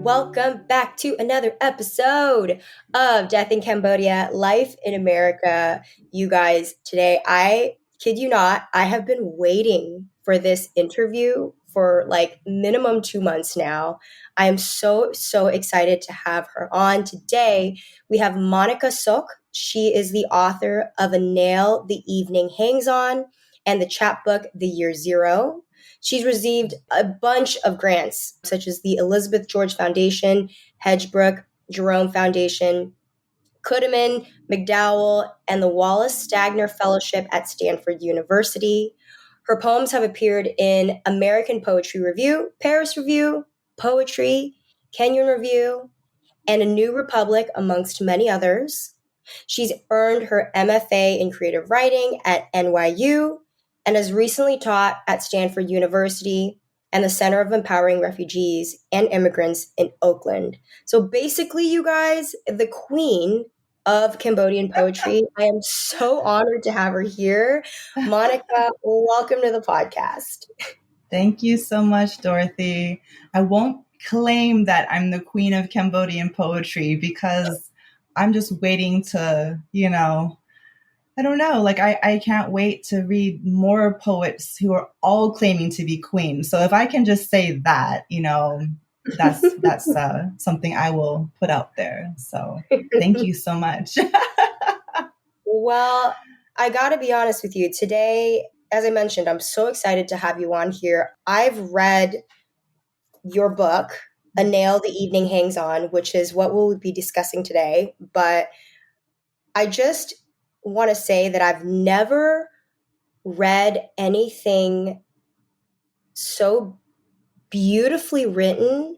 welcome back to another episode of Death in Cambodia, Life in America. You guys, today, I kid you not, I have been waiting for this interview for like minimum 2 months now. I am so excited to have her on. Today, we have Monica Sok. She is the author of A Nail the Evening Hangs On and the chapbook The Year Zero. She's received a bunch of grants, such as the Elizabeth George Foundation, Hedgebrook, Jerome Foundation, Kudeman, McDowell, and the Wallace Stagner Fellowship at Stanford University. Her poems have appeared in American Poetry Review, Paris Review, Poetry, Kenyon Review, and A New Republic, amongst many others. She's earned her MFA in creative writing at NYU and has recently taught at Stanford University and the Center of Empowering Refugees and Immigrants in Oakland. So basically, you guys, the queen of Cambodian poetry. I am so honored to have her here. Monica, welcome to the podcast. Thank you so much, Dorothy. I won't claim that I'm the queen of Cambodian poetry because I'm just waiting to, I don't know, like I can't wait to read more poets who are all claiming to be queens. So if I can just say that, that's something I will put out there. So thank you so much. Well, I got to be honest with you. Today, as I mentioned, I'm so excited to have you on here. I've read your book, A Nail the Evening Hangs On, which is what we'll be discussing today. But I just want to say that I've never read anything so beautifully written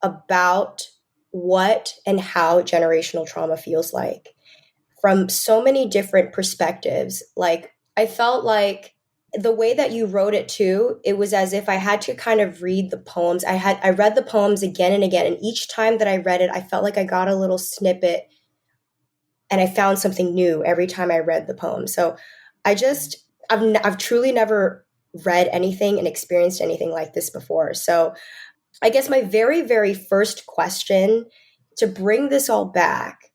about what and how generational trauma feels like from so many different perspectives. Like, I felt like the way that you wrote it too, it was as if I had to kind of read the poems. I read the poems again and again, and each time that I read it, I felt like I got a little snippet and I found something new every time I read the poem. So I've truly never read anything and experienced anything like this before. So I guess my very, very first question to bring this all back,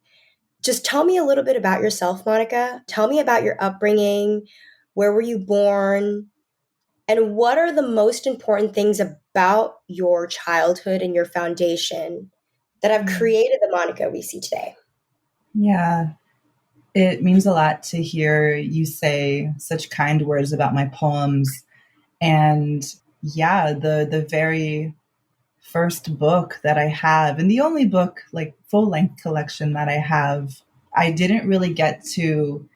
just tell me a little bit about yourself, Monica. Tell me about your upbringing. Where were you born? And what are the most important things about your childhood and your foundation that have created the Monica we see today? Yeah, it means a lot to hear you say such kind words about my poems. And yeah, the very first book that I have, and the only book, like full-length collection that I have, I didn't really get to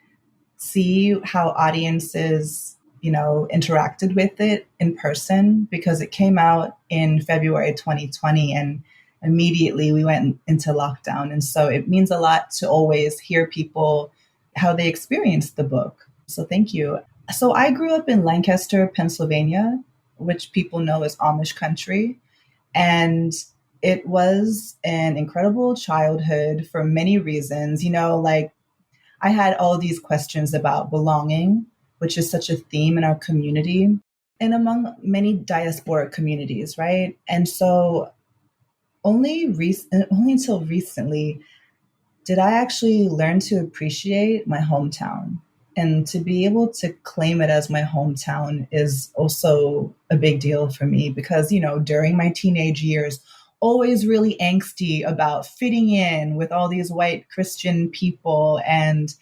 see how audiences, interacted with it in person because it came out in February 2020 and immediately we went into lockdown. And so it means a lot to always hear people, how they experienced the book. So thank you. So I grew up in Lancaster, Pennsylvania, which people know as Amish country. And it was an incredible childhood for many reasons. Like I had all these questions about belonging, which is such a theme in our community and among many diasporic communities, right? And so only until recently did I actually learn to appreciate my hometown. And to be able to claim it as my hometown is also a big deal for me because, during my teenage years, always really angsty about fitting in with all these white Christian people and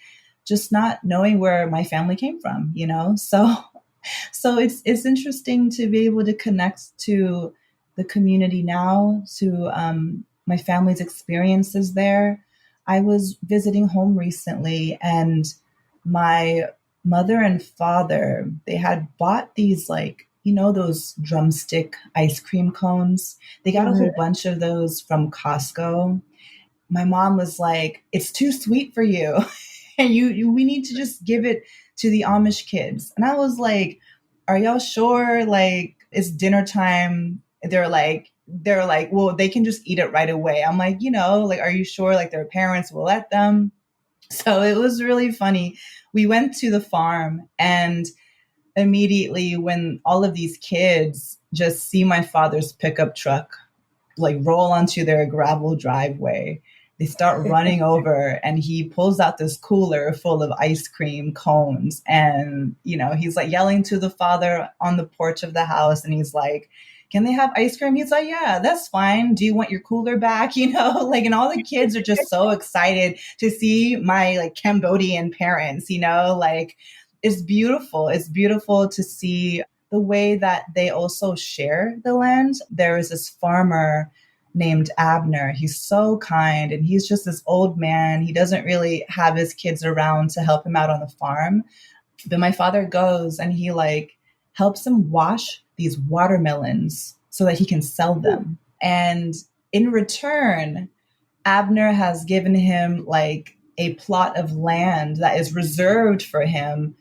just not knowing where my family came from, So it's interesting to be able to connect to the community now, to my family's experiences there. I was visiting home recently and my mother and father, they had bought these those drumstick ice cream cones. They got a whole bunch of those from Costco. My mom was like, it's too sweet for you. And we need to just give it to the Amish kids. And I was like, are y'all sure? Like, it's dinner time. They're like, well, they can just eat it right away. I'm like, are you sure? Like their parents will let them? So it was really funny. We went to the farm and immediately when all of these kids just see my father's pickup truck like roll onto their gravel driveway. They start running over, and he pulls out this cooler full of ice cream cones. And, he's like yelling to the father on the porch of the house. And he's like, can they have ice cream? He's like, yeah, that's fine. Do you want your cooler back? And all the kids are just so excited to see my like Cambodian parents, like it's beautiful. It's beautiful to see the way that they also share the land. There is this farmer named Abner. He's so kind, and he's just this old man. He doesn't really have his kids around to help him out on the farm. But my father goes and he like helps him wash these watermelons so that he can sell them. And in return, Abner has given him like a plot of land that is reserved for him,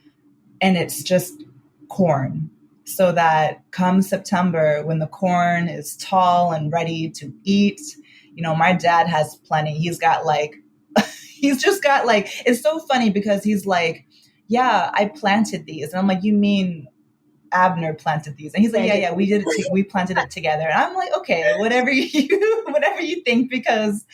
and it's just corn. So that come September, when the corn is tall and ready to eat, my dad has plenty. He's got like, he's just got like, it's so funny because he's like, yeah, I planted these. And I'm like, you mean Abner planted these? And he's like, yeah, we did it. We planted it together. And I'm like, okay, whatever you think, because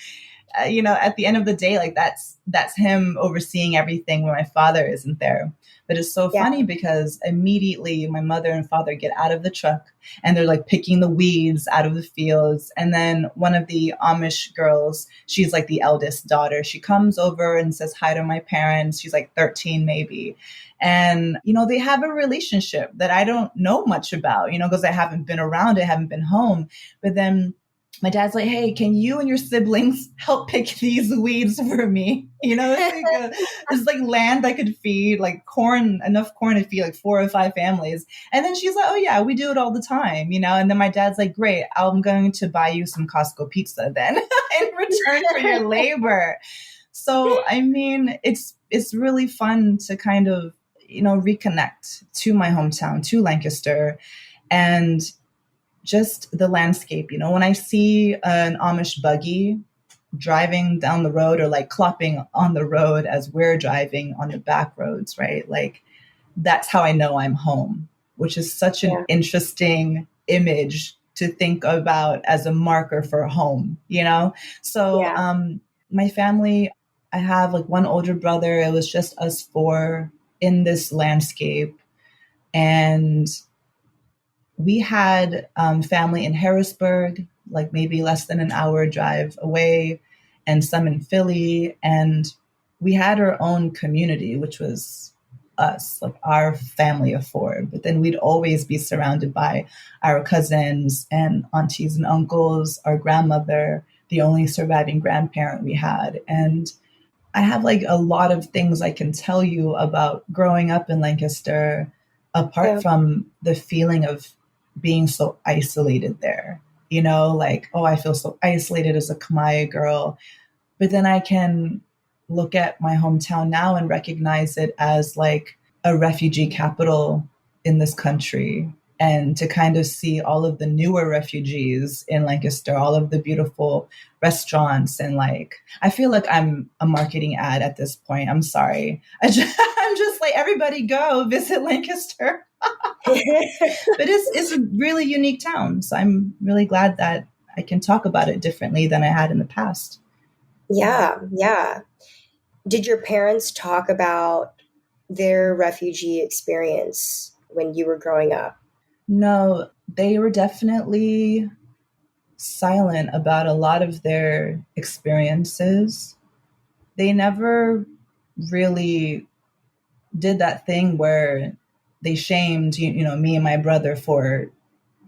at the end of the day, like that's him overseeing everything when my father isn't there. But it's so funny because immediately my mother and father get out of the truck and they're like picking the weeds out of the fields. And then one of the Amish girls, she's like the eldest daughter, she comes over and says hi to my parents. She's like 13 maybe. And, they have a relationship that I don't know much about, because I haven't been around, I haven't been home. But then my dad's like, hey, can you and your siblings help pick these weeds for me? It's like land that could feed like enough corn to feed like 4 or 5 families. And then she's like, oh yeah, we do it all the time, And then my dad's like, great, I'm going to buy you some Costco pizza then in return for your labor. So, I mean, it's really fun to kind of, reconnect to my hometown, to Lancaster, and just the landscape. When I see an Amish buggy driving down the road or like clopping on the road as we're driving on the back roads, right? Like that's how I know I'm home, which is such an interesting image to think about as a marker for home, So my family, I have like one older brother. It was just us 4 in this landscape. And we had family in Harrisburg, like maybe less than an hour drive away, and some in Philly. And we had our own community, which was us, like our family of 4. But then we'd always be surrounded by our cousins and aunties and uncles, our grandmother, the only surviving grandparent we had. And I have like a lot of things I can tell you about growing up in Lancaster, apart from the feeling of being so isolated there, like, oh, I feel so isolated as a Khmer girl. But then I can look at my hometown now and recognize it as like a refugee capital in this country, and to kind of see all of the newer refugees in Lancaster, all of the beautiful restaurants. And like, I feel like I'm a marketing ad at this point. I'm sorry. I'm just like, everybody go visit Lancaster. But it's a really unique town. So I'm really glad that I can talk about it differently than I had in the past. Yeah. Did your parents talk about their refugee experience when you were growing up? No, they were definitely silent about a lot of their experiences. They never really did that thing where they shamed, me and my brother for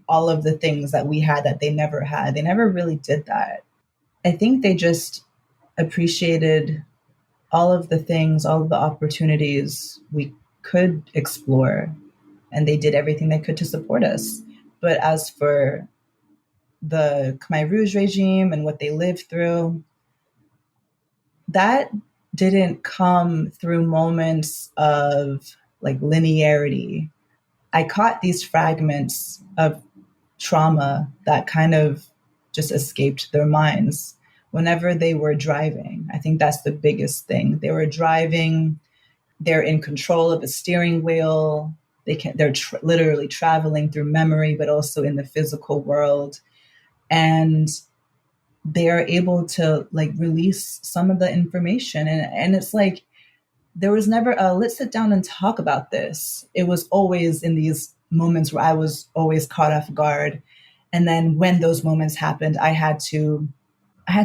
all of the things that we had that they never had. They never really did that. I think they just appreciated all of the things, all of the opportunities we could explore, and they did everything they could to support us. But as for the Khmer Rouge regime and what they lived through, that didn't come through moments of like linearity. I caught these fragments of trauma that kind of just escaped their minds whenever they were driving. I think that's the biggest thing. They were driving, they're in control of a steering wheel. They're literally traveling through memory, but also in the physical world. and they are able to like release some of the information. And it's like, there was never a let's sit down and talk about this. It was always in these moments where I was always caught off guard. And then when those moments happened, I had to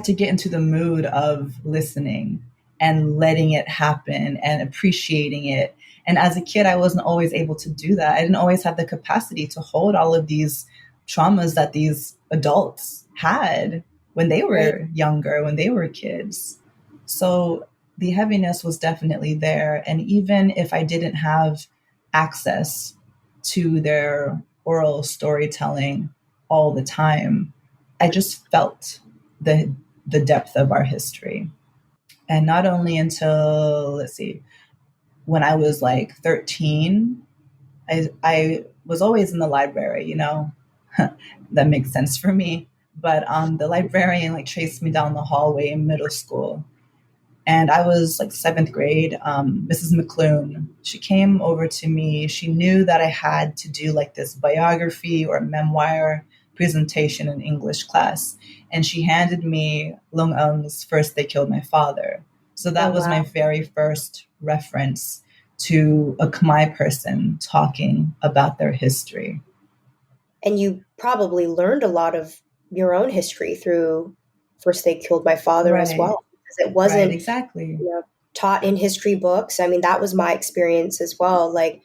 get into the mood of listening and letting it happen and appreciating it. And as a kid, I wasn't always able to do that. I didn't always have the capacity to hold all of these traumas that these adults had when they Right. were younger, when they were kids. So the heaviness was definitely there. And even if I didn't have access to their oral storytelling all the time, I just felt the the depth of our history. And not only until, let's see, when I was like 13, I was always in the library, that makes sense for me. But the librarian like chased me down the hallway in middle school, and I was like seventh grade. Mrs. McClune, she came over to me. She knew that I had to do like this biography or memoir presentation in English class. And she handed me Lung Eung's First They Killed My Father. So Oh, that was wow. my very first reference to a Khmer person talking about their history. And you probably learned a lot of your own history through First They Killed My Father as Right, well, because it right, wasn't, exactly. taught in history books. I mean, that was my experience as well. Like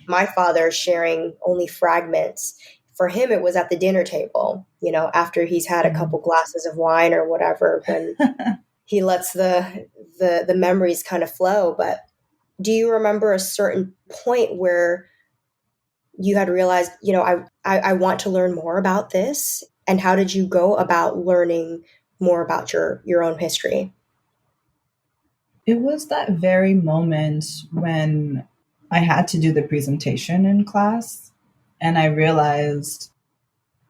my father sharing only fragments. For him, it was at the dinner table, after he's had a couple glasses of wine or whatever, when he lets the memories kind of flow. But do you remember a certain point where you had realized, I want to learn more about this? And how did you go about learning more about your own history? It was that very moment when I had to do the presentation in class, and I realized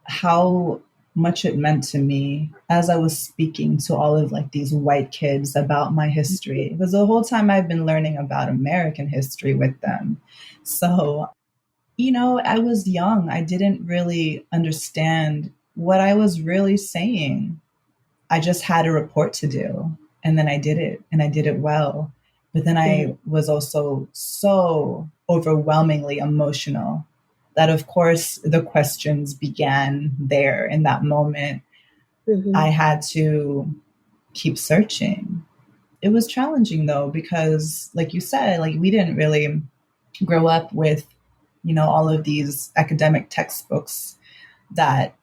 how much it meant to me as I was speaking to all of like these white kids about my history. Because the whole time I've been learning about American history with them. So, I was young. I didn't really understand what I was really saying. I just had a report to do, and then I did it, and I did it well. But then Mhm. I was also so overwhelmingly emotional that, of course, the questions began there in that moment. I Mhm. had to keep searching. It was challenging though, because, like you said, like we didn't really grow up with, all of these academic textbooks that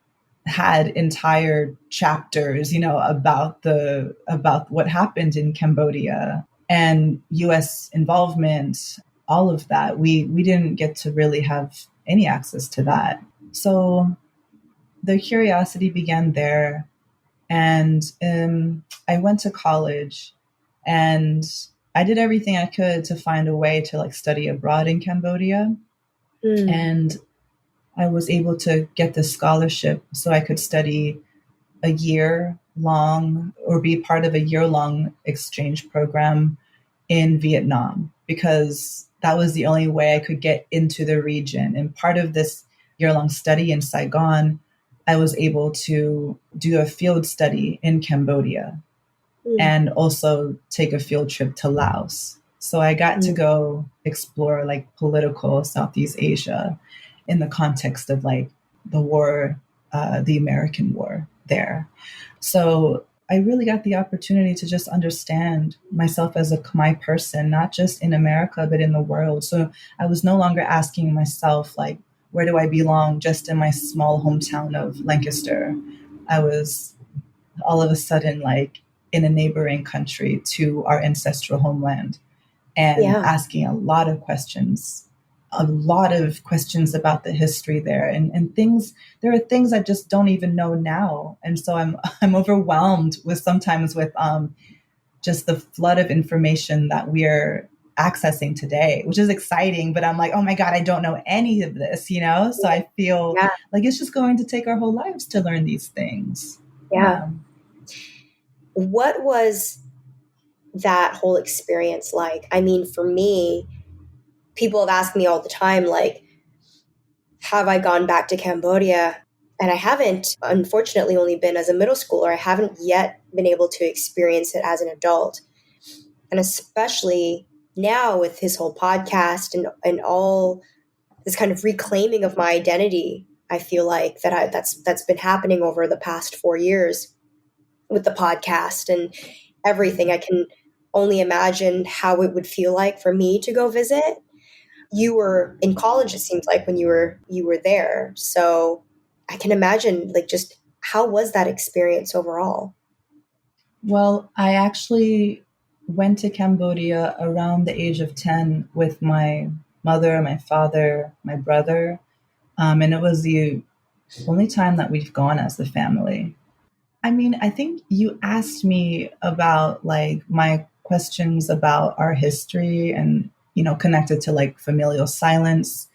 had entire chapters, about what happened in Cambodia and US involvement, all of that. We didn't get to really have any access to that. So the curiosity began there. And I went to college, and I did everything I could to find a way to like study abroad in Cambodia. Mm. And I was able to get this scholarship so I could study a year long or be part of a year long exchange program in Vietnam, because that was the only way I could get into the region. And part of this year long study in Saigon, I was able to do a field study in Cambodia Mm. and also take a field trip to Laos. So I got to Mm. go explore like political Southeast Asia in the context of like the war, the American war there. So I really got the opportunity to just understand myself as a Khmer person, not just in America, but in the world. So I was no longer asking myself, like, where do I belong just in my small hometown of Lancaster? I was all of a sudden like in a neighboring country to our ancestral homeland and Yeah. asking a lot of questions about the history there, and things. There are things I just don't even know now, and so I'm overwhelmed with sometimes with just the flood of information that we're accessing today, which is exciting. But I'm like, oh my god, I don't know any of this. So I feel Yeah. like it's just going to take our whole lives to learn these things. Yeah. Yeah. What was that whole experience like? I mean, for me, people have asked me all the time, like, have I gone back to Cambodia? And I haven't, unfortunately, only been as a middle schooler. I haven't yet been able to experience it as an adult. And especially now with his whole podcast and all this kind of reclaiming of my identity, I feel like that's been happening over the past 4 years with the podcast and everything. I can only imagine how it would feel like for me to go visit. You were in college, it seems like, when you were there. So I can imagine, like, just how was that experience overall? Well, I actually went to Cambodia around the age of 10 with my mother, my father, my brother. And it was the only time that we've gone as a family. I mean, I think you asked me about like my questions about our history and, connected to like familial silence.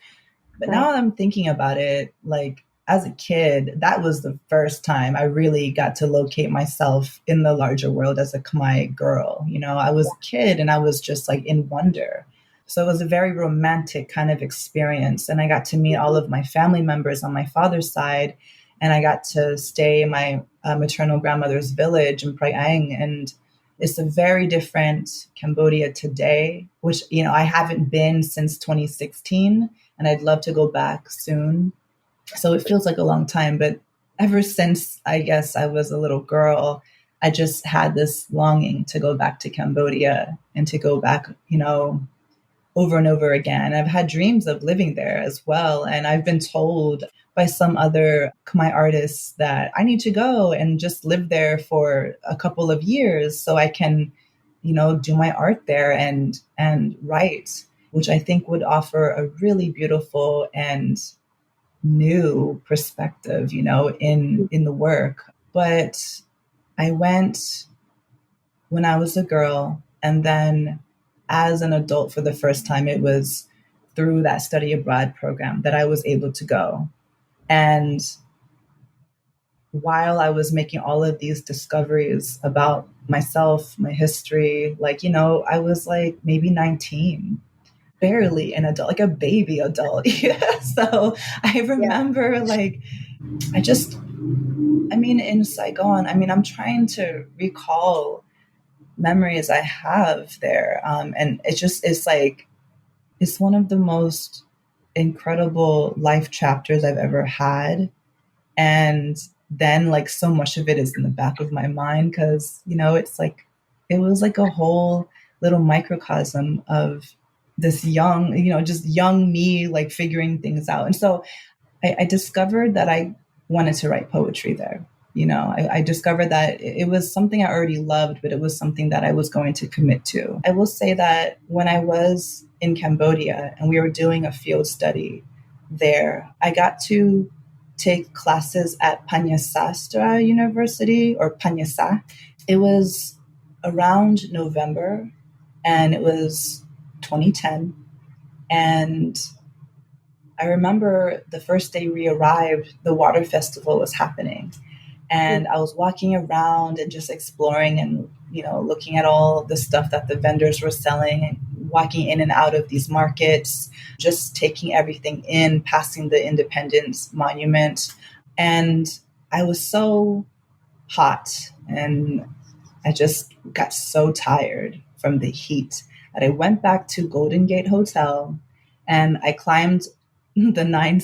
But now Right. that I'm thinking about it, like as a kid, that was the first time I really got to locate myself in the larger world as a Khmer girl. I was a kid and I was just like in wonder. So it was a very romantic kind of experience. And I got to meet all of my family members on my father's side. And I got to stay in my maternal grandmother's village in Prayang. And it's a very different Cambodia today, which, I haven't been since 2016 and I'd love to go back soon. So it feels like a long time, but ever since I guess I was a little girl, I just had this longing to go back to Cambodia and to go back, over and over again. I've had dreams of living there as well. And I've been told by some other Khmer artists that I need to go and just live there for a couple of years so I can, do my art there and write, which I think would offer a really beautiful and new perspective, in the work. But I went when I was a girl, and then as an adult for the first time, it was through that study abroad program that I was able to go. And while I was making all of these discoveries about myself, my history, like, I was like maybe 19, barely an adult, like a baby adult. Yeah. So I Yeah. remember like, in Saigon, I'm trying to recall memories I have there. And it's like, it's one of the most incredible life chapters I've ever had. And then like so much of it is in the back of my mind because, it's like, it was like a whole little microcosm of this young, just young me, like figuring things out. And so I discovered that I wanted to write poetry there. I discovered that it was something I already loved, but it was something that I was going to commit to. I will say that when I was in Cambodia and we were doing a field study there, I got to take classes at Panyasastra University or Panyasa. It was around November and it was 2010. And I remember the first day we arrived, the water festival was happening. And I was walking around and just exploring and, looking at all the stuff that the vendors were selling and walking in and out of these markets, just taking everything in, passing the Independence Monument. And I was so hot and I just got so tired from the heat that I went back to Golden Gate Hotel and I climbed the nine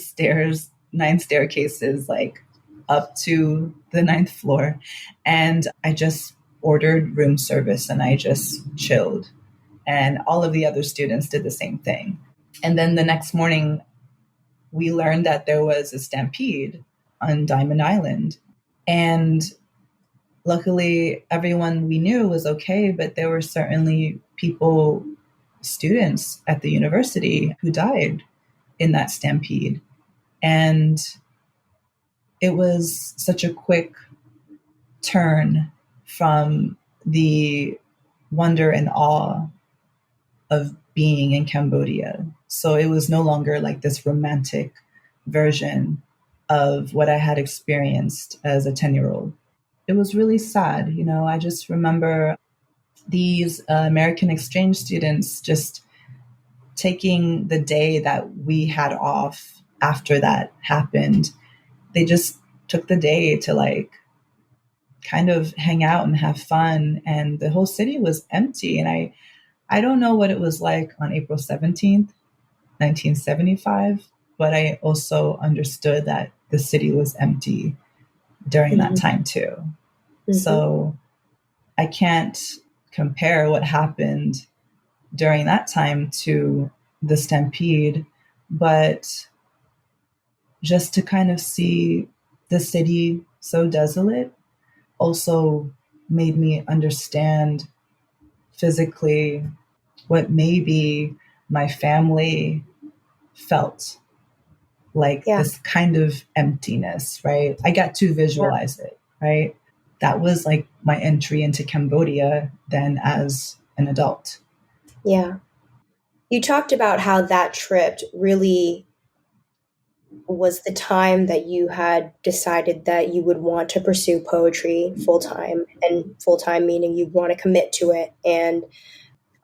staircases, like up to the ninth floor. And I just ordered room service and I just chilled. And all of the other students did the same thing. And then the next morning, we learned that there was a stampede on Diamond Island. And luckily, everyone we knew was okay, but there were certainly students at the university who died in that stampede. And it was such a quick turn from the wonder and awe of being in Cambodia. So it was no longer like this romantic version of what I had experienced as a 10-year-old. It was really sad. I just remember these American exchange students just taking the day that we had off after that happened. They just took the day to like kind of hang out and have fun. And the whole city was empty. And I don't know what it was like on April 17th, 1975, but I also understood that the city was empty during that Mm-hmm. time too. Mm-hmm. So I can't compare what happened during that time to the stampede, but just to kind of see the city so desolate also made me understand physically what maybe my family felt like, Yeah. this kind of emptiness, right? I got to Yeah. visualize it, right? That was like my entry into Cambodia then as an adult. Yeah. You talked about how that trip really was the time that you had decided that you would want to pursue poetry full time, and full time meaning you want to commit to it. And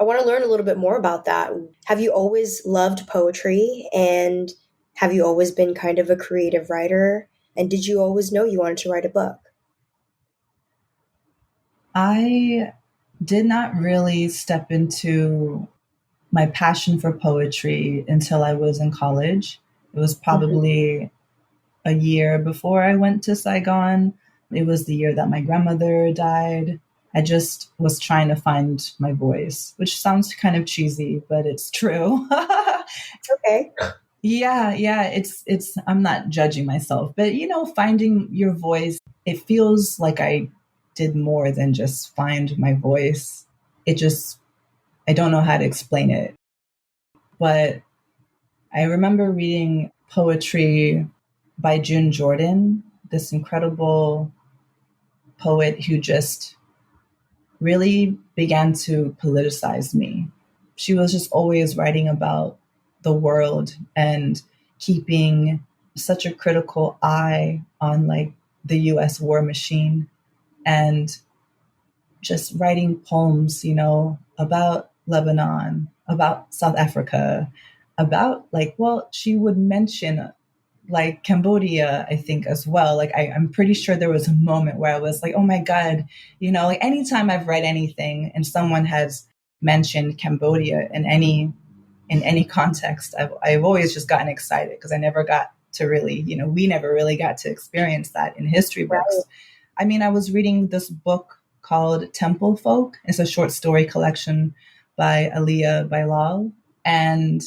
I want to learn a little bit more about that. Have you always loved poetry, and have you always been kind of a creative writer? And did you always know you wanted to write a book? I did not really step into my passion for poetry until I was in college. It was Hmm. probably a year before I went to Saigon. It was the year that my grandmother died. I just was trying to find my voice, which sounds kind of cheesy, but it's true. Okay. Yeah, it's I'm not judging myself, but finding your voice, it feels like I did more than just find my voice. It just I don't know how to explain it, but I remember reading poetry by June Jordan, this incredible poet who just really began to politicize me. She was just always writing about the world and keeping such a critical eye on like the US war machine, and just writing poems, about Lebanon, about South Africa, about like, well, she would mention like Cambodia, I think as well. Like I'm pretty sure there was a moment where I was like, oh my God, like anytime I've read anything and someone has mentioned Cambodia in any context, I've always just gotten excited because I never got to really, we never really got to experience that in history Right. books. I mean, I was reading this book called Temple Folk. It's a short story collection by Aliyah Bailal, and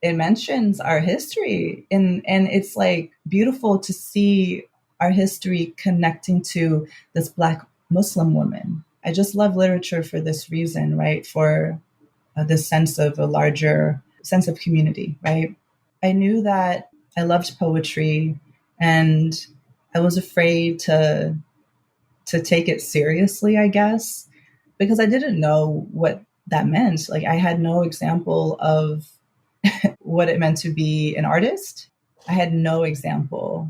it mentions our history, and it's like beautiful to see our history connecting to this Black Muslim woman. I just love literature for this reason, right? For this sense of a larger sense of community, right? I knew that I loved poetry, and I was afraid to take it seriously, I guess, because I didn't know what that meant. Like I had no example of what it meant to be an artist. I had no example.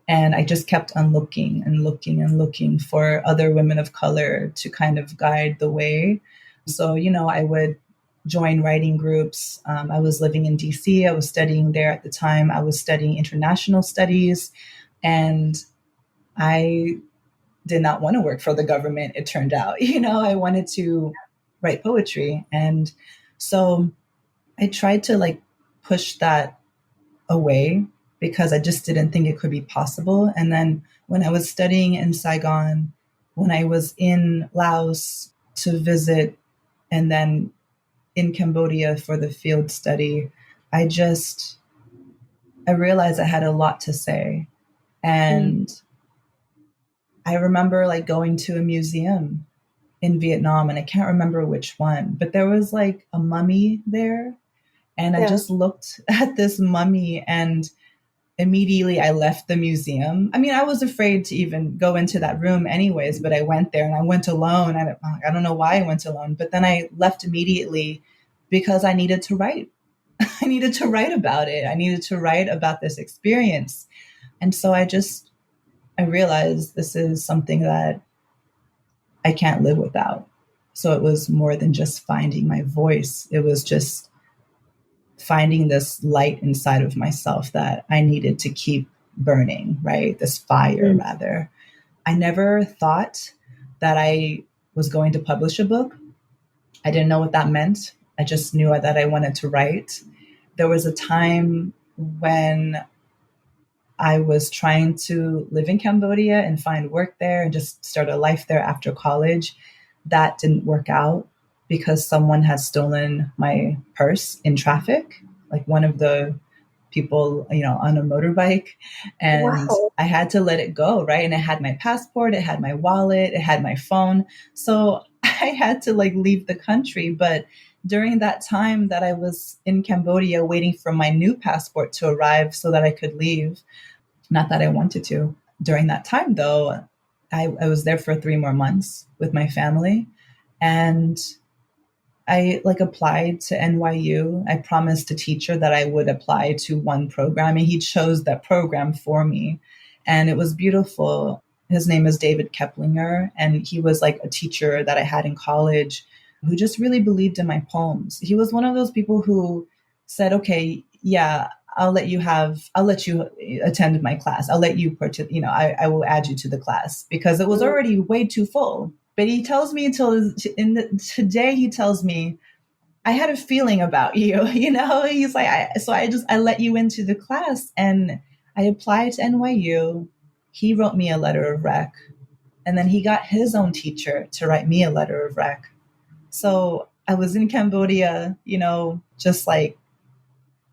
And I just kept on looking and looking and looking for other women of color to kind of guide the way. So, I would join writing groups. I was living in DC. I was studying there at the time. I was studying international studies. And I did not want to work for the government, it turned out. I wanted to write poetry. And so I tried to like push that away because I just didn't think it could be possible. And then when I was studying in Saigon, when I was in Laos to visit, and then in Cambodia for the field study, I realized I had a lot to say. Mm. And I remember like going to a museum in Vietnam, and I can't remember which one, but there was like a mummy there. And I Yeah. just looked at this mummy, and immediately I left the museum. I mean, I was afraid to even go into that room anyways, but I went there and I went alone. I don't know why I went alone, but then I left immediately because I needed to write. I needed to write about it. I needed to write about this experience. And so I realized this is something that I can't live without. So it was more than just finding my voice. It was just finding this light inside of myself that I needed to keep burning, right? This fire, Mm. rather. I never thought that I was going to publish a book. I didn't know what that meant. I just knew that I wanted to write. There was a time when I was trying to live in Cambodia and find work there and just start a life there after college. That didn't work out because someone had stolen my purse in traffic, like one of the people, on a motorbike. And Wow. I had to let it go, right? And it had my passport, it had my wallet, it had my phone. So I had to like leave the country. But during that time that I was in Cambodia waiting for my new passport to arrive so that I could leave, not that I wanted to. During that time, though, I was there for 3 more months with my family. And I like applied to NYU. I promised a teacher that I would apply to one program, and he chose that program for me. And it was beautiful. His name is David Keplinger, and he was like a teacher that I had in college who just really believed in my poems. He was one of those people who said, okay, yeah, I'll let you attend my class. I'll let you I will add you to the class because it was Mm. already way too full. But he tells me today, he tells me, I had a feeling about you, he's like, I let you into the class and I applied to NYU. He wrote me a letter of rec. And then he got his own teacher to write me a letter of rec. So I was in Cambodia, just like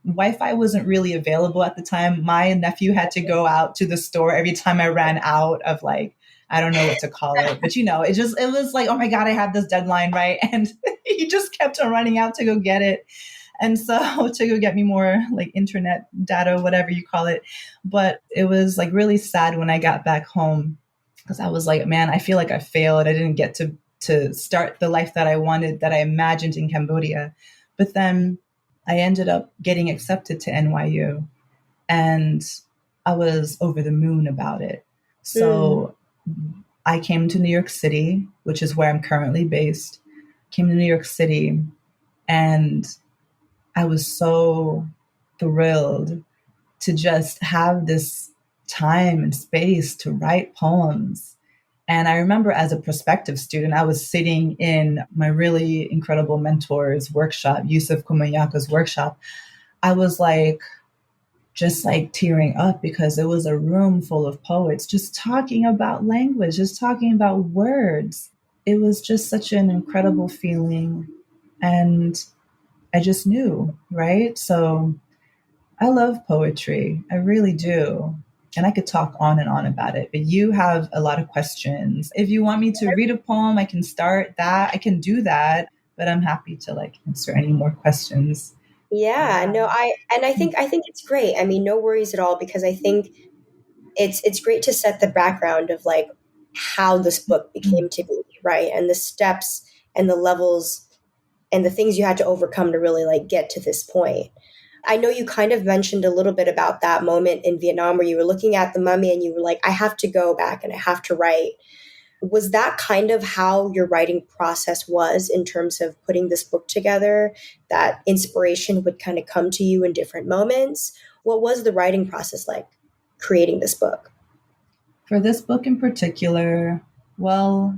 Wi-Fi wasn't really available at the time. My nephew had to go out to the store every time I ran out of like, I don't know what to call it, but it was like, oh my God, I have this deadline, right? And he just kept on running out to go get it. And so to go get me more like internet data, whatever you call it. But it was like really sad when I got back home because I was like, man, I feel like I failed. I didn't get to start the life that I wanted, that I imagined in Cambodia. But then I ended up getting accepted to NYU and I was over the moon about it. Mm. So I came to New York City, which is where I'm currently based. Came to New York City and I was so thrilled to just have this time and space to write poems. And I remember as a prospective student, I was sitting in my really incredible mentor's workshop, Yusuf Kumayaka's workshop. I was like, just like tearing up because it was a room full of poets just talking about language, just talking about words. It was just such an incredible feeling. And I just knew, right? So I love poetry. I really do. And I could talk on and on about it, but you have a lot of questions. If you want me to read a poem, I can start that. I can do that, but I'm happy to like answer any more questions. Yeah, Yeah. no, I think it's great. I mean, no worries at all because I think it's great to set the background of like how this book became to be, right? And the steps and the levels and the things you had to overcome to really like get to this point. I know you kind of mentioned a little bit about that moment in Vietnam where you were looking at the mummy and you were like, I have to go back and I have to write. Was that kind of how your writing process was in terms of putting this book together? That inspiration would kind of come to you in different moments? What was the writing process like creating this book? For this book in particular, well,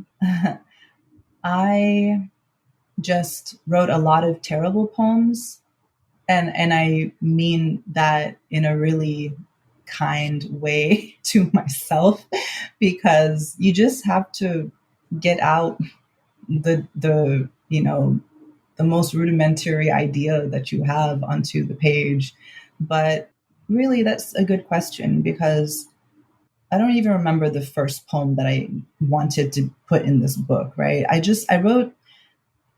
I just wrote a lot of terrible poems. And I mean that in a really kind way to myself because you just have to get out the most rudimentary idea that you have onto the page. But really that's a good question because I don't even remember the first poem that I wanted to put in this book, right? I wrote,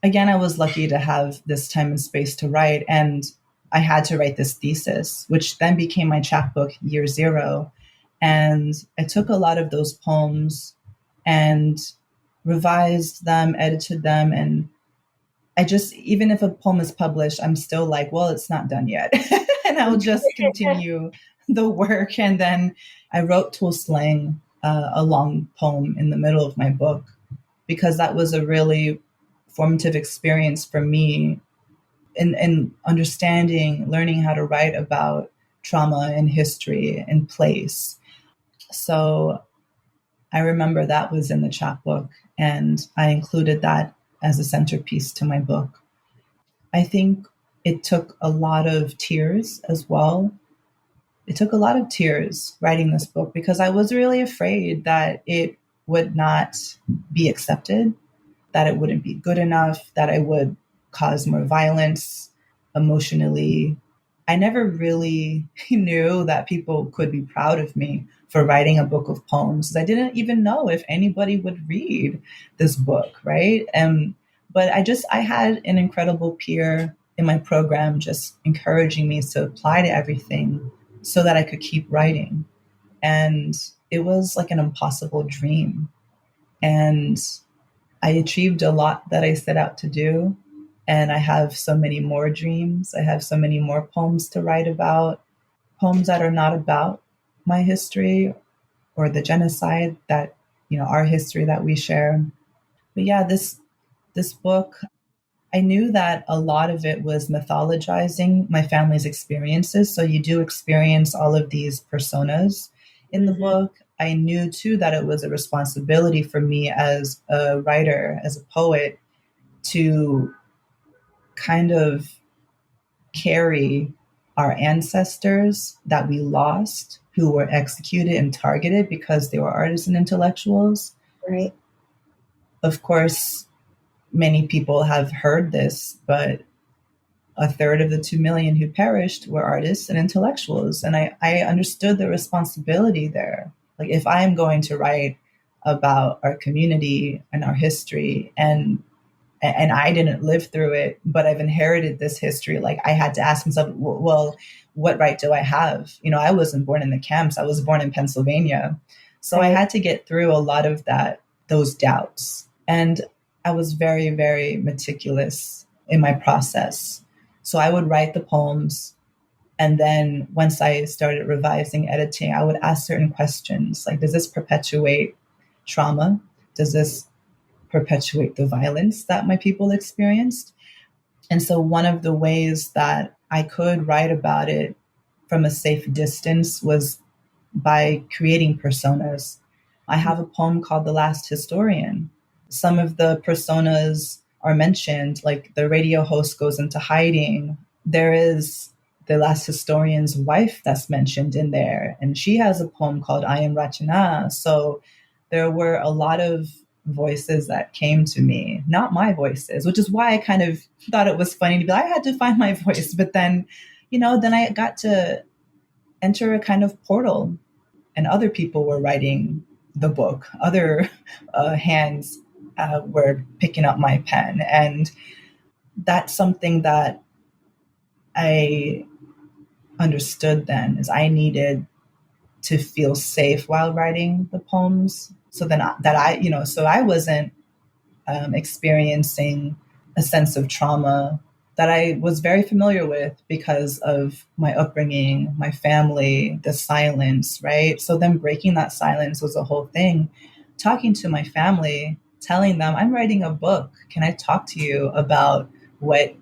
again, I was lucky to have this time and space to write. And I had to write this thesis, which then became my chapbook, Year Zero. And I took a lot of those poems and revised them, edited them. And I just, even if a poem is published, I'm still like, well, it's not done yet. And I'll just continue the work. And then I wrote Tul Slang, a long poem in the middle of my book, because that was a really formative experience for me in understanding, learning how to write about trauma and history and place. So I remember that was in the chapbook, and I included that as a centerpiece to my book. I think it took a lot of tears as well. It took a lot of tears writing this book because I was really afraid that it would not be accepted, that it wouldn't be good enough, that I would cause more violence emotionally. I never really knew that people could be proud of me for writing a book of poems. I didn't even know if anybody would read this book, right? But I had an incredible peer in my program just encouraging me to apply to everything so that I could keep writing. And it was like an impossible dream. And I achieved a lot that I set out to do. And I have so many more dreams. I have so many more poems to write about, poems that are not about my history or the genocide that, our history that we share. But yeah, this book, I knew that a lot of it was mythologizing my family's experiences. So you do experience all of these personas in the book. I knew too that it was a responsibility for me as a writer, as a poet, to kind of carry our ancestors that we lost, who were executed and targeted because they were artists and intellectuals. Right. Of course, many people have heard this, but a third of the 2 million who perished were artists and intellectuals. And I understood the responsibility there. Like, if I am going to write about our community and our history, and I didn't live through it, but I've inherited this history, like, I had to ask myself, well, what right do I have? I wasn't born in the camps. I was born in Pennsylvania. So right. I had to get through a lot of those doubts. And I was very, very meticulous in my process. So I would write the poems. And then once I started revising, editing, I would ask certain questions like, does this perpetuate trauma? Does this perpetuate the violence that my people experienced? And so one of the ways that I could write about it from a safe distance was by creating personas. I have a poem called The Last Historian. Some of the personas are mentioned, like the radio host goes into hiding. There is the last historian's wife that's mentioned in there, and she has a poem called I Am Rachana. So there were a lot of voices that came to me, not my voices, which is why I kind of thought it was funny to be like, I had to find my voice. But then, then I got to enter a kind of portal, and other people were writing the book. Other hands were picking up my pen. And that's something that I understood then, is I needed to feel safe while writing the poems, so then so I wasn't experiencing a sense of trauma that I was very familiar with because of my upbringing, my family, the silence, right? So then breaking that silence was a whole thing. Talking to my family, telling them, I'm writing a book. Can I talk to you about what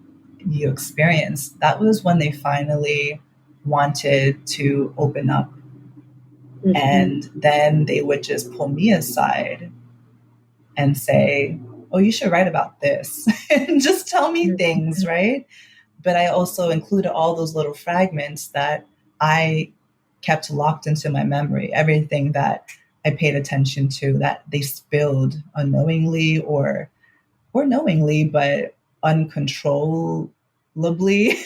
you experienced? That was when they finally wanted to open up. Mm-hmm. And then they would just pull me aside and say, oh, you should write about this, and just tell me things, right? But I also included all those little fragments that I kept locked into my memory, everything that I paid attention to that they spilled unknowingly or knowingly, but uncontrollably.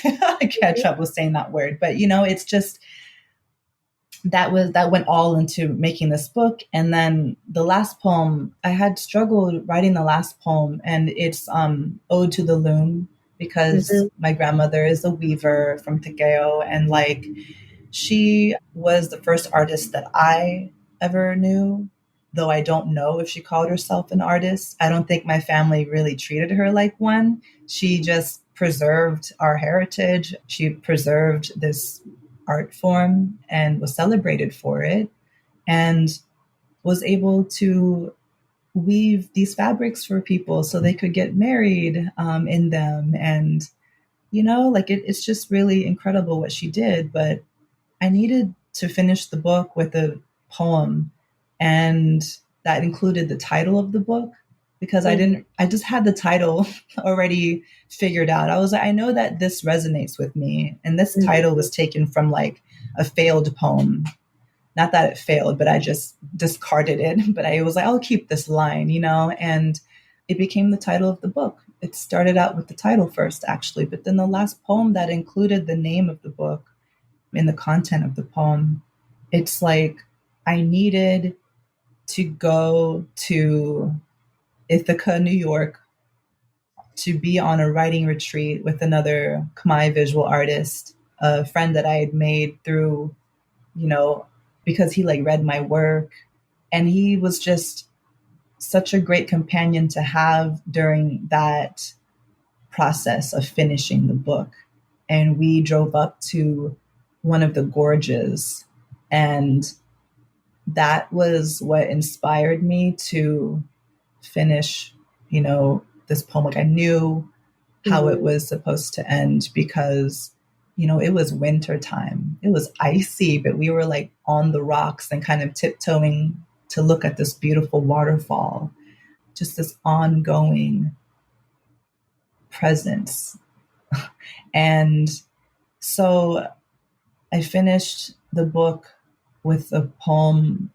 I can't trouble saying that word, but it's just, that went all into making this book. And then the last poem, I had struggled writing the last poem, and it's Ode to the Loom, because my grandmother is a weaver from Tegeo, and like, she was the first artist that I ever knew, though I don't know if she called herself an artist. I don't think my family really treated her like one. She just preserved our heritage. She preserved this art form and was celebrated for it, and was able to weave these fabrics for people so they could get married in them. And, it's just really incredible what she did. But I needed to finish the book with a poem, and that included the title of the book, because I just had the title already figured out. I was like, I know that this resonates with me. And this title was taken from like a failed poem. Not that it failed, but I just discarded it. But I was like, I'll keep this line, and it became the title of the book. It started out with the title first, actually, but then the last poem that included the name of the book in the content of the poem, it's like I needed to go to Ithaca, New York, to be on a writing retreat with another Khmer visual artist, a friend that I had made through, because he like read my work, and he was just such a great companion to have during that process of finishing the book. And we drove up to one of the gorges, and that was what inspired me to finish, this poem. Like I knew how it was supposed to end, because, it was winter time. It was icy, but we were like on the rocks and kind of tiptoeing to look at this beautiful waterfall, just this ongoing presence. And so I finished the book with a poem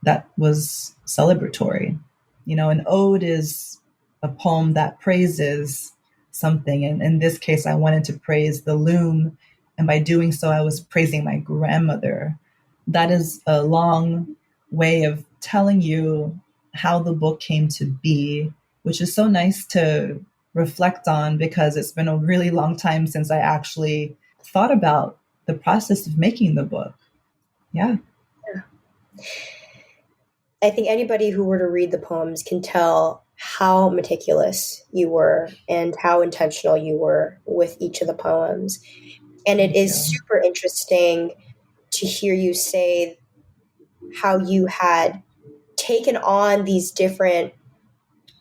that was celebratory. An ode is a poem that praises something. And in this case, I wanted to praise the loom. And by doing so, I was praising my grandmother. That is a long way of telling you how the book came to be, which is so nice to reflect on, because it's been a really long time since I actually thought about the process of making the book. Yeah. I think anybody who were to read the poems can tell how meticulous you were and how intentional you were with each of the poems. And it is super interesting to hear you say how you had taken on these different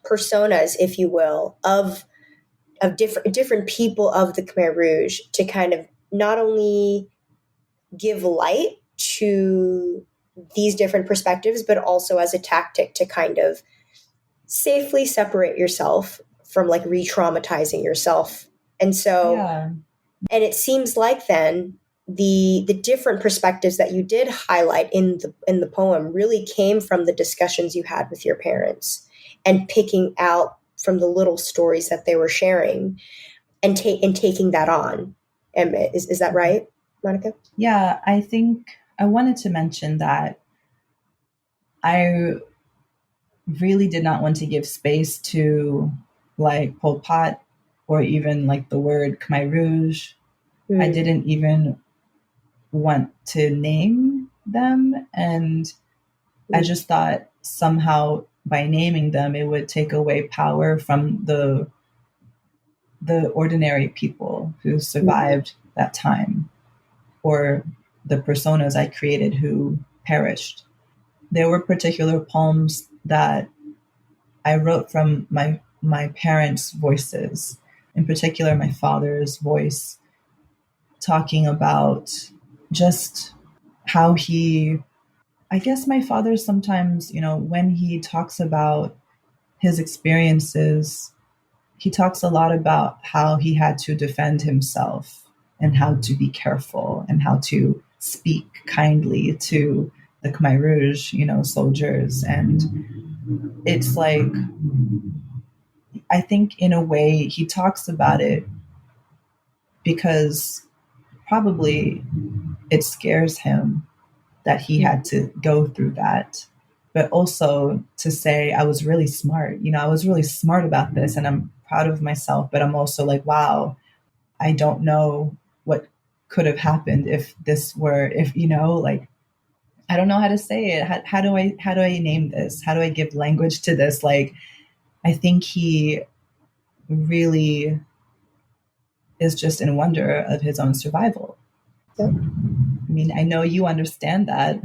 personas, if you will, of different people of the Khmer Rouge, to kind of not only give light to these different perspectives, but also as a tactic to kind of safely separate yourself from like re-traumatizing yourself. And so, and it seems like then the different perspectives that you did highlight in the poem really came from the discussions you had with your parents, and picking out from the little stories that they were sharing, and taking that on. Is that right, Monica? Yeah, I think I wanted to mention that I really did not want to give space to like Pol Pot, or even like the word Khmer Rouge. I didn't even want to name them. And I just thought somehow by naming them, it would take away power from the ordinary people who survived that time, or the personas I created who perished. There were particular poems that I wrote from my parents' voices, in particular my father's voice, talking about just how I guess my father sometimes, when he talks about his experiences, he talks a lot about how he had to defend himself, and how to be careful, and how to speak kindly to the Khmer Rouge, soldiers. And it's like, I think in a way he talks about it because probably it scares him that he had to go through that. But also to say, I was really smart. I was really smart about this, and I'm proud of myself. But I'm also like, wow, I don't know what could have happened if like, I don't know how to say it. How do I name this? How do I give language to this? Like, I think he really is just in wonder of his own survival. Yeah. I mean, I know you understand that.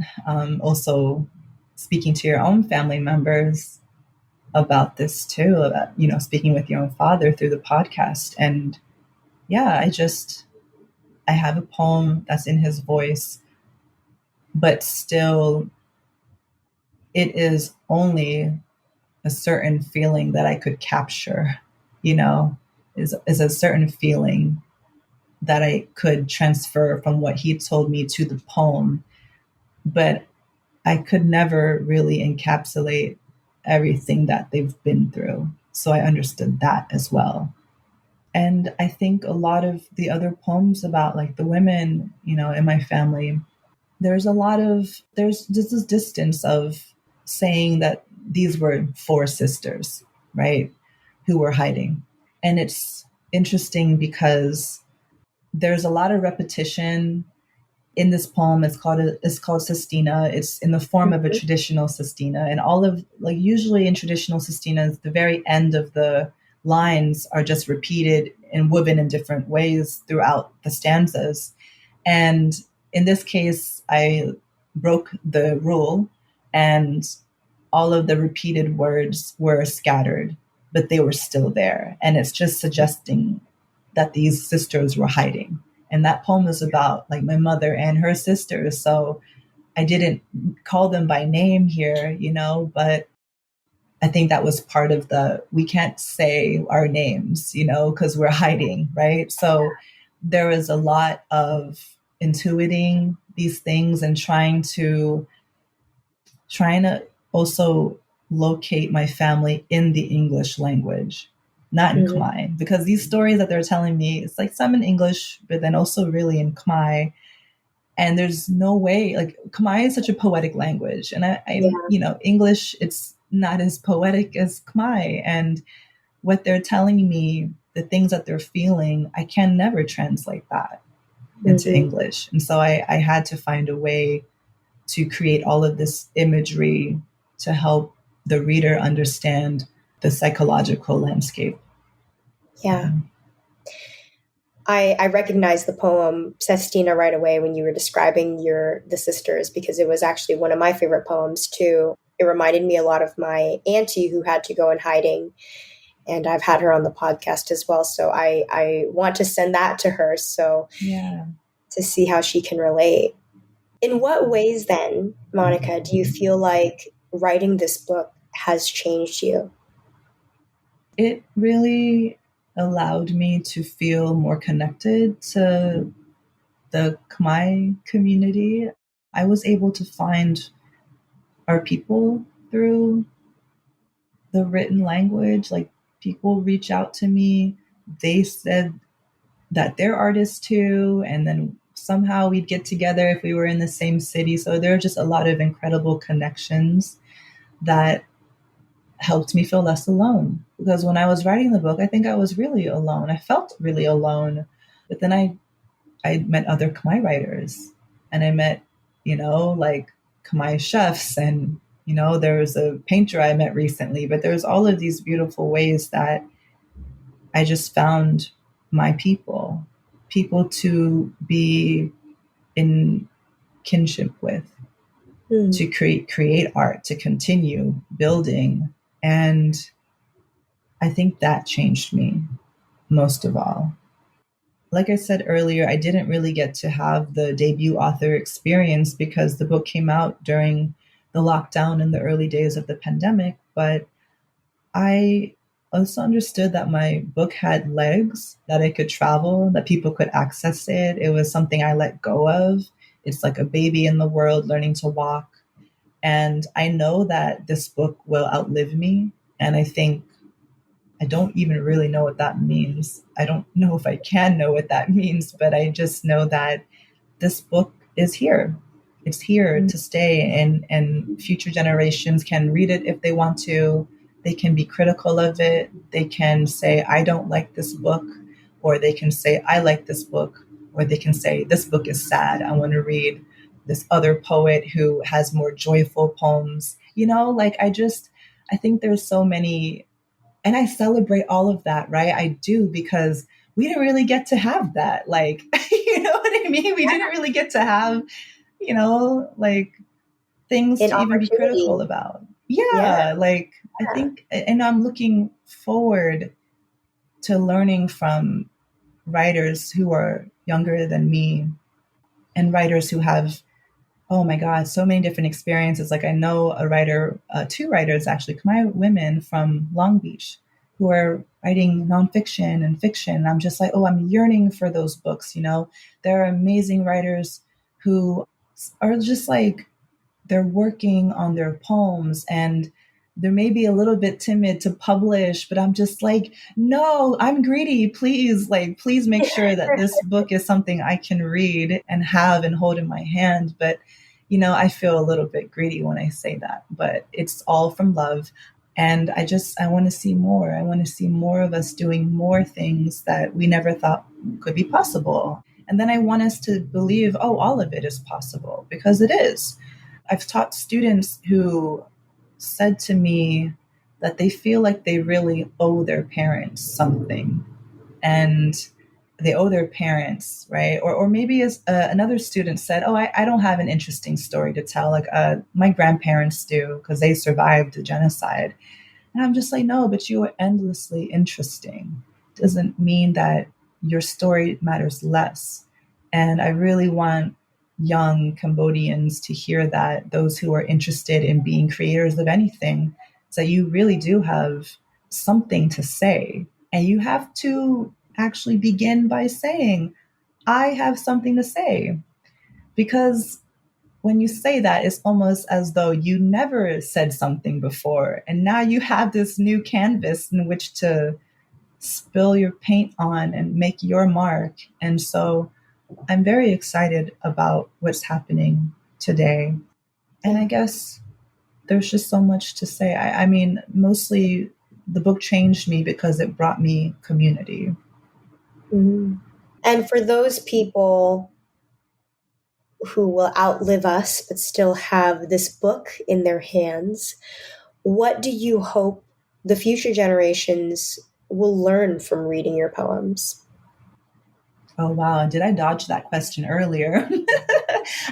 Also, speaking to your own family members about this too, about, speaking with your own father through the podcast. And yeah, I have a poem that's in his voice but still it is only a certain feeling that I could capture, you know, is a certain feeling that I could transfer from what he told me to the poem. But I could never really encapsulate everything that they've been through. So I understood that as well. And I think a lot of the other poems about like the women, you know, in my family, there's just this distance of saying that these were four sisters, right, who were hiding. And it's interesting because there's a lot of repetition in this poem. It's called sestina. It's in the form of a Mhm. traditional sestina, and all of like usually in traditional sestinas, the very end of the lines are just repeated and woven in different ways throughout the stanzas. And in this case, I broke the rule, and all of the repeated words were scattered, but they were still there. And it's just suggesting that these sisters were hiding. And that poem is about like my mother and her sisters. So I didn't call them by name here, you know, but I think that was part of we can't say our names, you know, because we're hiding, right? So there was a lot of intuiting these things and trying to also locate my family in the English language, not in Mhm. Khmer, because these stories that they're telling me, it's like some in English, but then also really in Khmer. And there's no way, like Khmer is such a poetic language, and Yeah. you know, English, it's not as poetic as Khmer. And what they're telling me, the things that they're feeling, I can never translate that into Mhm. English. And so I had to find a way to create all of this imagery to help the reader understand the psychological landscape. Yeah. I recognized the poem Sestina right away when you were describing the sisters because it was actually one of my favorite poems too. It reminded me a lot of my auntie who had to go in hiding, and I've had her on the podcast as well. So I want to send that to her so Yeah. to see how she can relate. In what ways then, Monica, do you feel like writing this book has changed you? It really allowed me to feel more connected to the Khmer community. I was able to find our people through the written language. Like people reach out to me. They said that they're artists too. And then somehow we'd get together if we were in the same city. So there are just a lot of incredible connections that helped me feel less alone. Because when I was writing the book, I think I was really alone. I felt really alone. But then I met other Khmer writers, and I met, you know, like Khmer chefs, and, you know, there was a painter I met recently. But there's all of these beautiful ways that I just found my people to be in kinship with, Hmm. to create art, to continue building. And I think that changed me most of all. Like I said earlier, I didn't really get to have the debut author experience because the book came out during the lockdown in the early days of the pandemic. But I also understood that my book had legs, that it could travel, that people could access it. It was something I let go of. It's like a baby in the world learning to walk. And I know that this book will outlive me. And I think I don't even really know what that means. I don't know if I can know what that means, but I just know that this book is here. It's here to stay, and future generations can read it if they want to. They can be critical of it. They can say, I don't like this book, or they can say, I like this book, or they can say, this book is sad. I want to read this other poet who has more joyful poems. You know, like I think there's so many, and I celebrate all of that, right? I do, because we didn't really get to have that. Like, you know what I mean? We didn't really get to have, you know, like things An to even be critical opportunity. about. Yeah. Yeah, like I Yeah. think, and I'm looking forward to learning from writers who are younger than me, and writers who have Oh my God, so many different experiences. Like I know a writer, two writers actually, Khmer women from Long Beach who are writing nonfiction and fiction. And I'm just like, oh, I'm yearning for those books. There are amazing writers who are just like, they're working on their poems and they're maybe a little bit timid to publish, but I'm just like, no, I'm greedy. Please, like, please make sure that this book is something I can read and have and hold in my hand. But, I feel a little bit greedy when I say that, but it's all from love. And I want to see more. I want to see more of us doing more things that we never thought could be possible. And then I want us to believe, oh, all of it is possible because it is. I've taught students who said to me that they feel like they really owe their parents something. And they owe their parents, right? Or maybe as another student said, oh, I don't have an interesting story to tell. Like my grandparents do because they survived the genocide. And I'm just like, no, but you are endlessly interesting. Doesn't mean that your story matters less. And I really want young Cambodians to hear that, those who are interested in being creators of anything, is that you really do have something to say. And you have to actually begin by saying, I have something to say. Because when you say that, it's almost as though you never said something before. And now you have this new canvas in which to spill your paint on and make your mark. And so I'm very excited about what's happening today. And I guess there's just so much to say. I mean, mostly the book changed me because it brought me community. Mhm. And for those people who will outlive us but still have this book in their hands, what do you hope the future generations will learn from reading your poems? Oh, wow. Did I dodge that question earlier?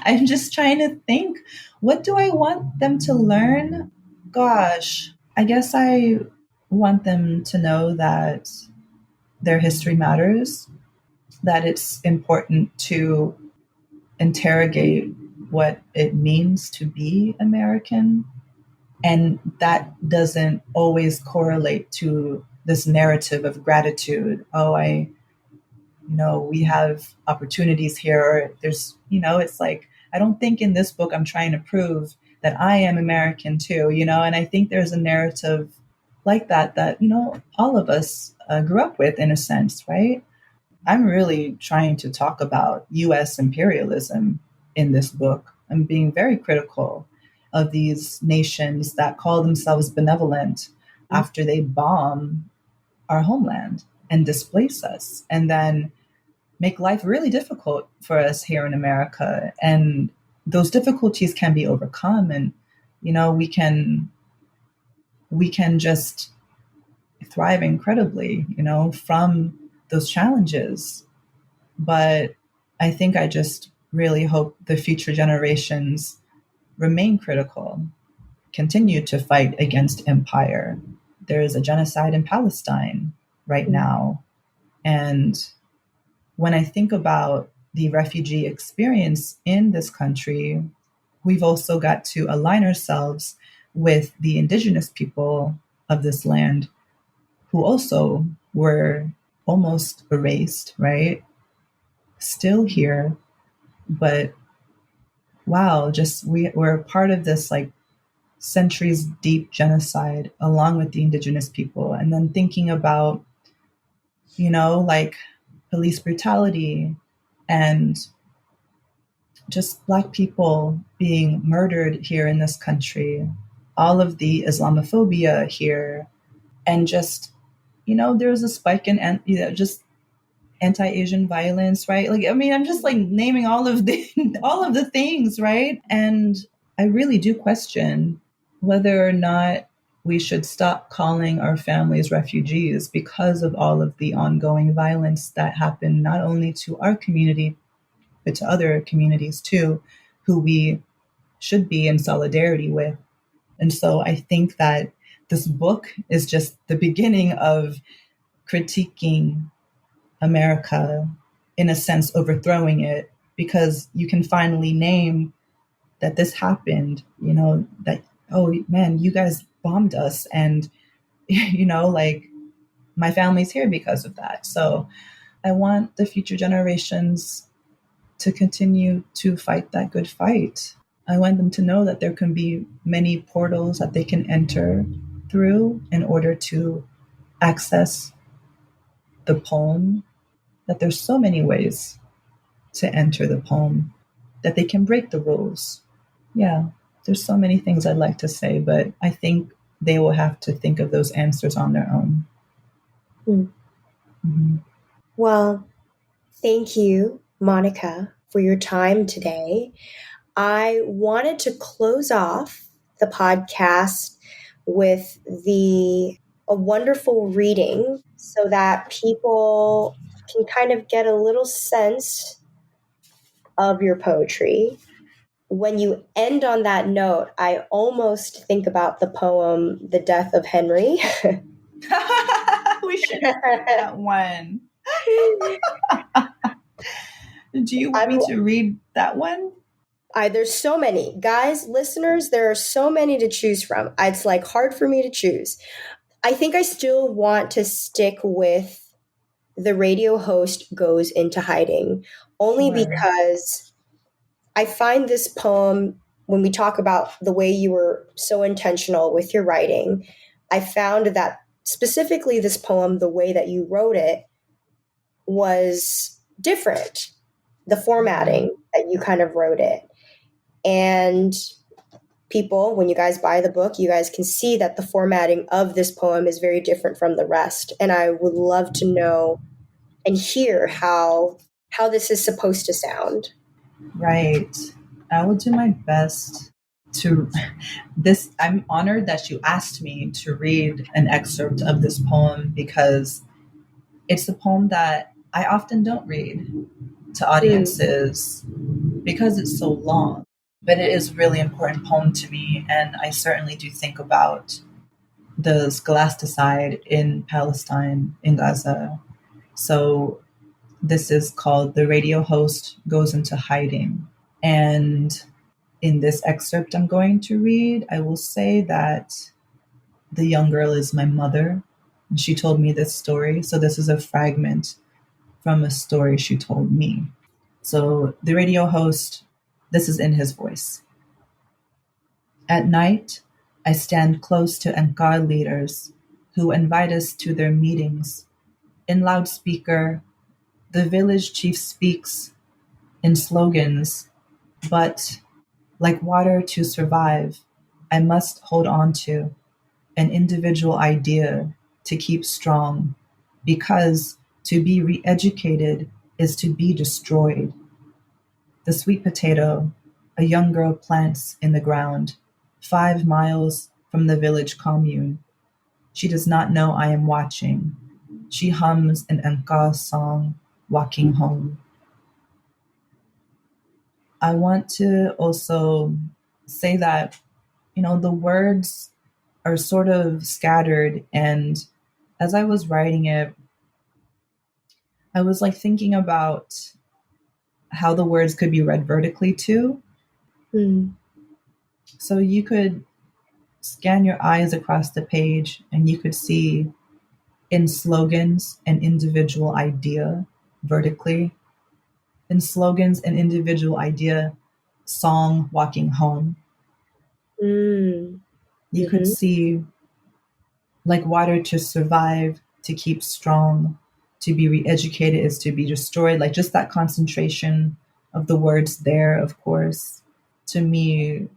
I'm just trying to think, what do I want them to learn? Gosh, I guess I want them to know that their history matters, that it's important to interrogate what it means to be American. And that doesn't always correlate to this narrative of gratitude. Oh, we have opportunities here. Or there's, it's like, I don't think in this book I'm trying to prove that I am American too, and I think there's a narrative like that, all of us grew up with in a sense, right? I'm really trying to talk about US imperialism in this book. I'm being very critical of these nations that call themselves benevolent after they bomb our homeland and displace us, and then make life really difficult for us here in America. And those difficulties can be overcome, and we can just thrive incredibly, from those challenges. But I think I just really hope the future generations remain critical, continue to fight against empire. There is a genocide in Palestine right now. And when I think about the refugee experience in this country, we've also got to align ourselves with the indigenous people of this land who also were almost erased, right? Still here, but wow, just we're part of this like centuries deep genocide along with the indigenous people. And then thinking about, like police brutality and just Black people being murdered here in this country, all of the Islamophobia here, and just, there's a spike in, just anti-Asian violence, right? Like, I mean, I'm just like naming all of the all of the things, right? And I really do question whether or not we should stop calling our families refugees because of all of the ongoing violence that happened not only to our community but to other communities too, who we should be in solidarity with. And so I think that this book is just the beginning of critiquing America, in a sense, overthrowing it, because you can finally name that this happened, that, oh man, you guys bombed us. And, like my family's here because of that. So I want the future generations to continue to fight that good fight. I want them to know that there can be many portals that they can enter through in order to access the poem, that there's so many ways to enter the poem, that they can break the rules. Yeah, there's so many things I'd like to say, but I think they will have to think of those answers on their own. Mm. Mm-hmm. Well, thank you, Monica, for your time today. I wanted to close off the podcast with a wonderful reading so that people can kind of get a little sense of your poetry. When you end on that note, I almost think about the poem The Death of Henry. We should read that one. Do you want me to read that one? There's so many. Guys, listeners, there are so many to choose from. It's like hard for me to choose. I think I still want to stick with The Radio Host Goes into Hiding, only Sure. because I find this poem, when we talk about the way you were so intentional with your writing, I found that specifically this poem, the way that you wrote it, was different. The formatting that you kind of wrote it. And people, when you guys buy the book, you guys can see that the formatting of this poem is very different from the rest. And I would love to know and hear how this is supposed to sound. Right. I will do my best to this. I'm honored that you asked me to read an excerpt of this poem because it's a poem that I often don't read to audiences because it's so long. But it is a really important poem to me, and I certainly do think about the scholasticide in Palestine, in Gaza. So this is called The Radio Host Goes into Hiding. And in this excerpt I'm going to read, I will say that the young girl is my mother, and she told me this story. So this is a fragment from a story she told me. So the radio host, this is in his voice. At night, I stand close to Ankar leaders who invite us to their meetings. In loudspeaker, the village chief speaks in slogans, but like water to survive, I must hold on to an individual idea to keep strong, because to be re-educated is to be destroyed. The sweet potato a young girl plants in the ground, 5 miles from the village commune. She does not know I am watching. She hums an Enka song, walking home. I want to also say that, the words are sort of scattered. And as I was writing it, I was like thinking about how the words could be read vertically too. So you could scan your eyes across the page and you could see in slogans an individual idea vertically. In slogans, an individual idea, song, walking home. You could see like water to survive, to keep strong, to be re-educated is to be destroyed. Like just that concentration of the words there, of course. To me,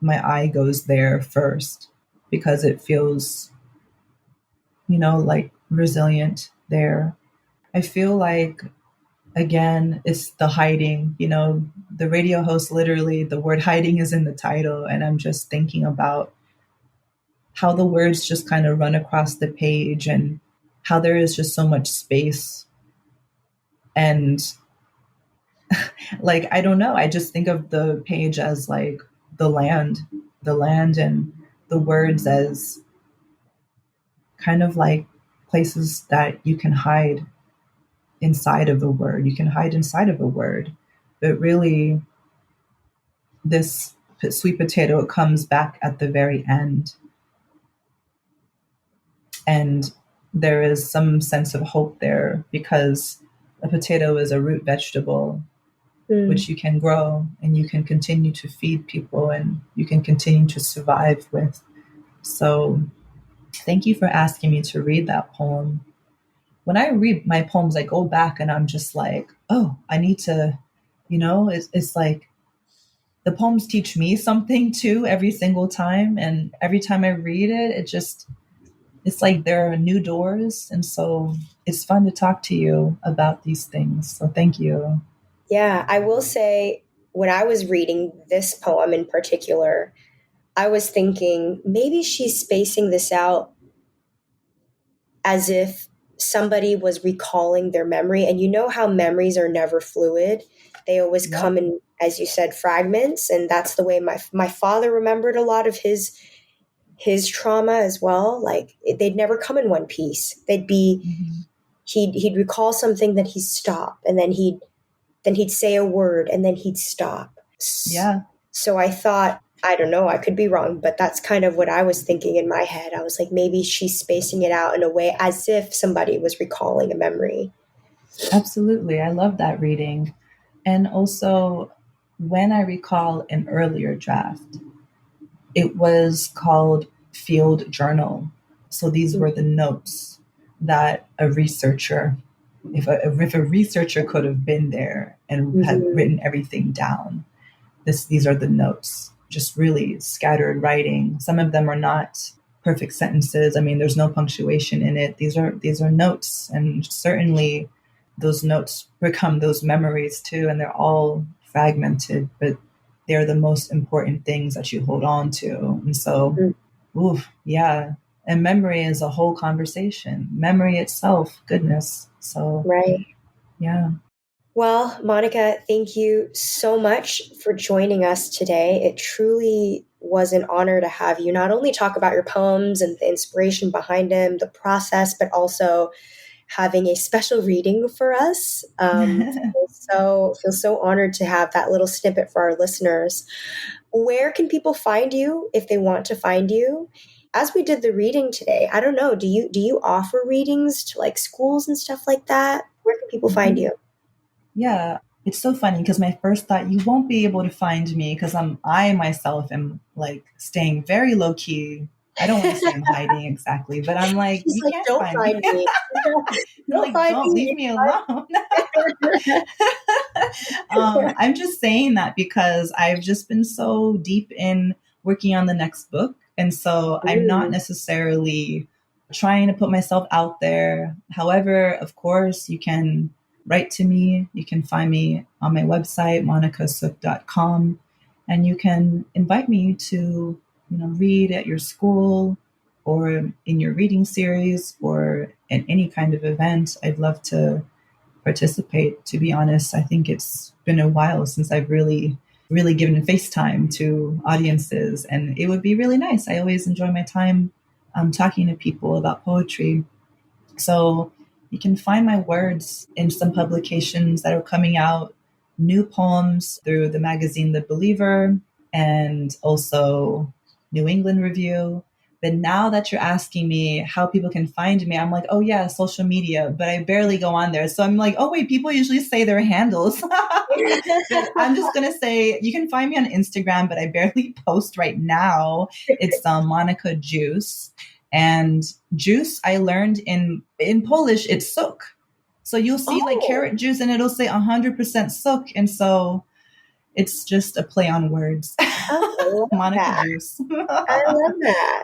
my eye goes there first because it feels, like resilient there. I feel like, again, it's the hiding, the radio host, literally the word hiding is in the title. And I'm just thinking about how the words just kind of run across the page and how there is just so much space. And like, I don't know, I just think of the page as like the land and the words as kind of like places that you can hide inside of a word. You can hide inside of a word, but really this sweet potato comes back at the very end. And there is some sense of hope there because a potato is a root vegetable Mm. which you can grow and you can continue to feed people and you can continue to survive with. So thank you for asking me to read that poem. When I read my poems, I go back and I'm just like, oh, I need to, it's like the poems teach me something too every single time. And every time I read it, it's like there are new doors. And so it's fun to talk to you about these things. So thank you. Yeah, I will say when I was reading this poem in particular, I was thinking maybe she's spacing this out as if somebody was recalling their memory. And you know how memories are never fluid. They always Yep. come in, as you said, fragments. And that's the way my father remembered a lot of his trauma as well. Like they'd never come in one piece. They'd be Mm-hmm. he'd recall something, then he'd stop, and then he'd say a word, and then he'd stop. Yeah. So I thought, I don't know, I could be wrong, but that's kind of what I was thinking in my head. I was like, maybe she's spacing it out in a way as if somebody was recalling a memory. Absolutely. I love that reading. And also, when I recall an earlier draft, it was called Field Journal. So these were the notes that a researcher, if a researcher could have been there and had Mm-hmm. written everything down, these are the notes, just really scattered writing. Some of them are not perfect sentences. I mean, there's no punctuation in it. These are notes, and certainly those notes become those memories too, and they're all fragmented, but they're the most important things that you hold on to. And so, oof, yeah. And memory is a whole conversation. Memory itself, goodness. So, Right. yeah. Well, Monica, thank you so much for joining us today. It truly was an honor to have you not only talk about your poems and the inspiration behind them, the process, but also having a special reading for us. Feel so honored to have that little snippet for our listeners. Where can people find you if they want to find you? As we did the reading today, I don't know, do you offer readings to like schools and stuff like that? Where can people find Mhm. you? Yeah, it's so funny because my first thought, you won't be able to find me because I myself am like staying very low key. I don't want to say I'm hiding exactly, but I'm like, She's you like, can't don't find find me. me. I'm Don't like, find don't leave me. me alone. I'm just saying that because I've just been so deep in working on the next book. And so I'm not Mm, necessarily trying to put myself out there. However, of course, you can write to me. You can find me on my website, monicasuk.com, and you can invite me to, read at your school or in your reading series or at any kind of event. I'd love to participate. To be honest, I think it's been a while since I've really given FaceTime to audiences, and it would be really nice. I always enjoy my time talking to people about poetry. So you can find my words in some publications that are coming out, new poems through the magazine The Believer and also New England Review. But now that you're asking me how people can find me, I'm like, oh yeah, social media, but I barely go on there. So I'm like, oh wait, people usually say their handles. But I'm just going to say you can find me on Instagram, but I barely post right now. It's Monica Juice. And juice, I learned in Polish, it's sok. So you'll see like Oh, carrot juice and it'll say 100% sok. And so it's just a play on words. oh, I love Monica that. juice. I love that.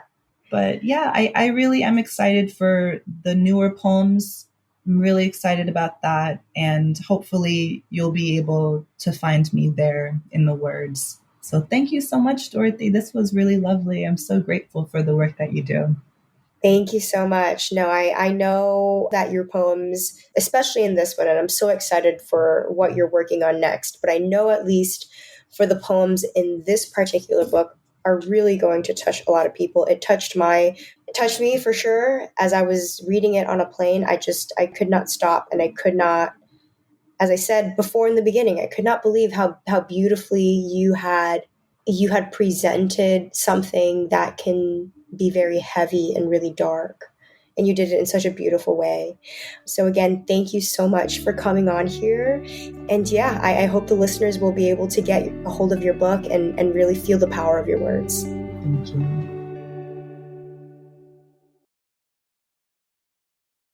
But yeah, I really am excited for the newer poems. I'm really excited about that. And hopefully you'll be able to find me there in the words. So thank you so much, Dorothy. This was really lovely. I'm so grateful for the work that you do. Thank you so much. No, I know that your poems, especially in this one, and I'm so excited for what you're working on next, but I know at least for the poems in this particular book are really going to touch a lot of people. It touched me for sure. As I was reading it on a plane, I could not stop and I could not, as I said before in the beginning, I could not believe how beautifully you had you had presented something that can be very heavy and really dark. And you did it in such a beautiful way. So, again, thank you so much for coming on here. And yeah, I hope the listeners will be able to get a hold of your book and really feel the power of your words. Thank you.